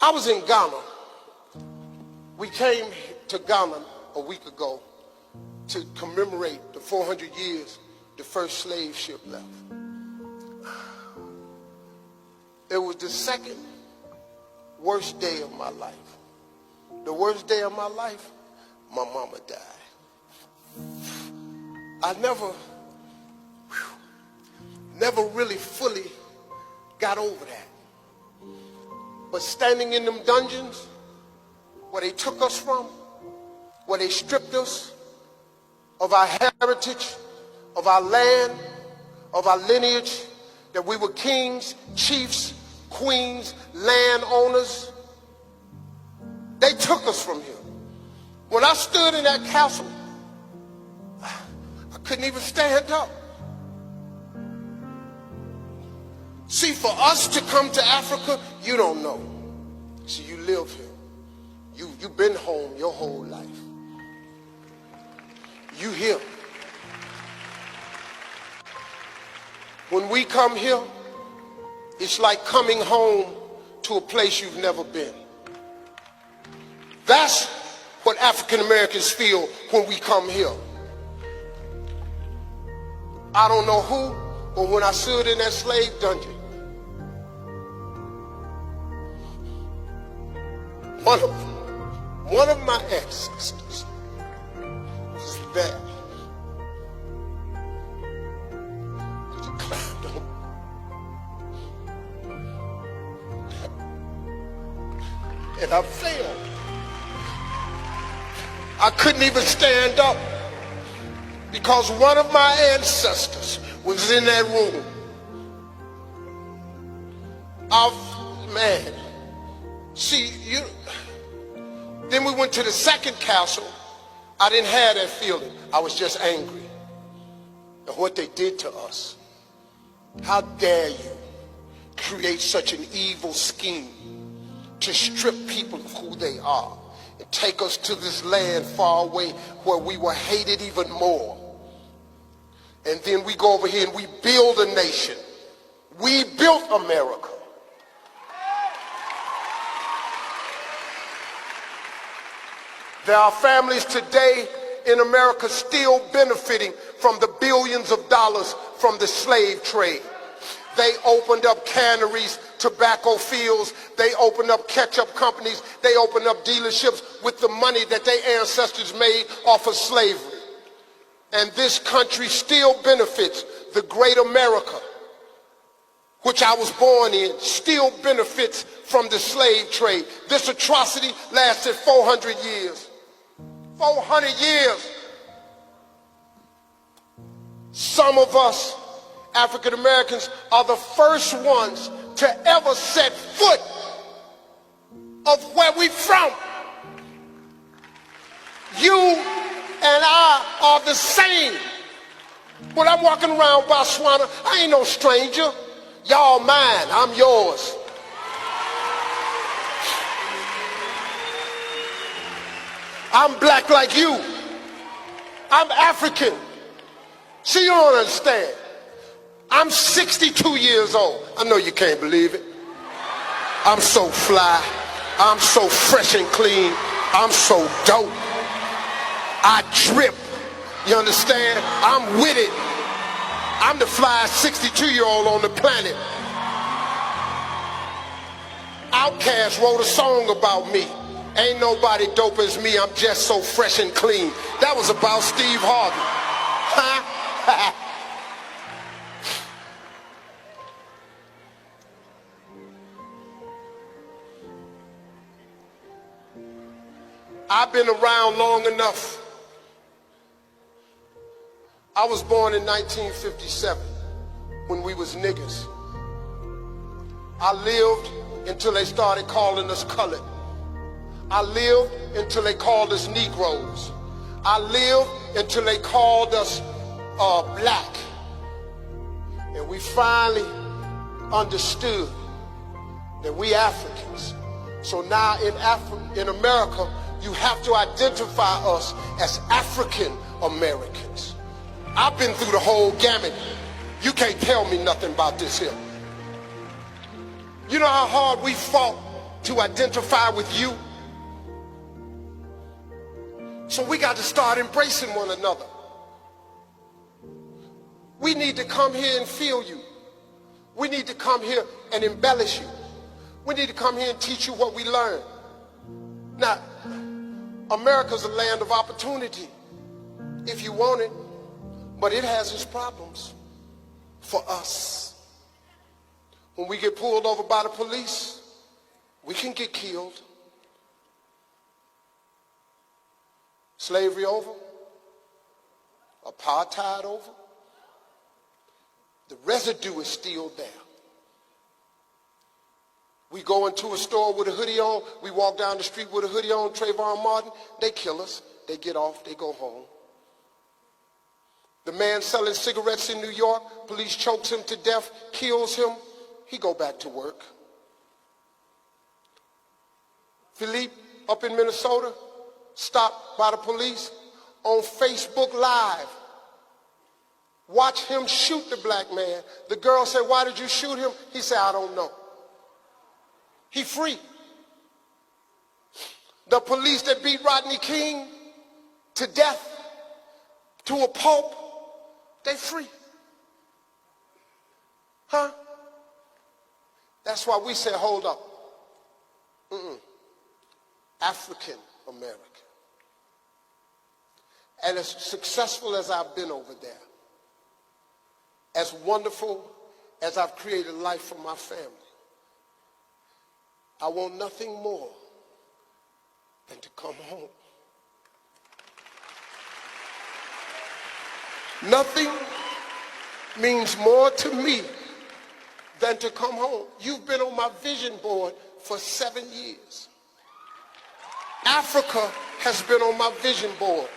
I was in Ghana. We came to Ghana a week ago to commemorate the 400 years the first slave ship left. It was the second worst day of my life. The worst day of my life, my mama died. I never really fully got over that. But standing in them dungeons where they took us from, where they stripped us of our heritage, of our land, of our lineage, that we were kings, chiefs, queens, landowners. They took us from here. When I stood in that castle, I couldn't even stand up. See, for us to come to Africa, you don't know. See, you live here. You've been home your whole life. You here. When we come here, it's like coming home to a place you've never been. That's what African Americans feel when we come here. I don't know who, but when I stood in that slave dungeon, one of my ancestors was there. He climbed on. And I fell. I couldn't even stand up because one of my ancestors was in that room. Man, see, then we went to the second castle. I didn't have that feeling. I was just angry at what they did to us. How dare you create such an evil scheme to strip people of who they are and take us to this land far away where we were hated even more. And then we go over here and we build a nation. We built America. There are families today in America still benefiting from the billions of dollars from the slave trade. They opened up canneries, tobacco fields, they opened up ketchup companies, they opened up dealerships with the money that their ancestors made off of slavery. And this country still benefits. The great America, which I was born in, still benefits from the slave trade. This atrocity lasted 400 years. 400 years. Some of us, African Americans, are the first ones to ever set foot of where we from. You and I are the same. When I'm walking around Botswana, I ain't no stranger. Y'all mine, I'm yours. I'm black like you. I'm African. See, you don't understand. I'm 62 years old. I know you can't believe it. I'm so fly. I'm so fresh and clean. I'm so dope. I drip. You understand? I'm with it. I'm the flyest 62-year-old on the planet. Outkast wrote a song about me. Ain't nobody dope as me, I'm just so fresh and clean. That was about Steve Harvey. Huh? I've been around long enough. I was born in 1957 when we was niggers. I lived until they started calling us colored. I lived until they called us Negroes. I lived until they called us black. And we finally understood that we Africans. So now in America, you have to identify us as African Americans. I've been through the whole gamut. You can't tell me nothing about this here. You know how hard we fought to identify with you. So we got to start embracing one another. We need to come here and feel you. We need to come here and embellish you. We need to come here and teach you what we learned. Now, America's a land of opportunity if you want it, but it has its problems for us. When we get pulled over by the police, we can get killed. Slavery over, apartheid over, the residue is still there. We go into a store with a hoodie on, we walk down the street with a hoodie on, Trayvon Martin, they kill us, they get off, they go home. The man selling cigarettes in New York, police chokes him to death, kills him, he go back to work. Philippe up in Minnesota, stopped by the police on Facebook Live. Watch him shoot the black man. The girl said, "Why did you shoot him?" He said, "I don't know." He free. The police that beat Rodney King to death, to a pulp, they free. Huh? That's why we say, hold up. African American. And as successful as I've been over there, as wonderful as I've created life for my family, I want nothing more than to come home. Nothing means more to me than to come home. You've been on my vision board for 7 years. Africa has been on my vision board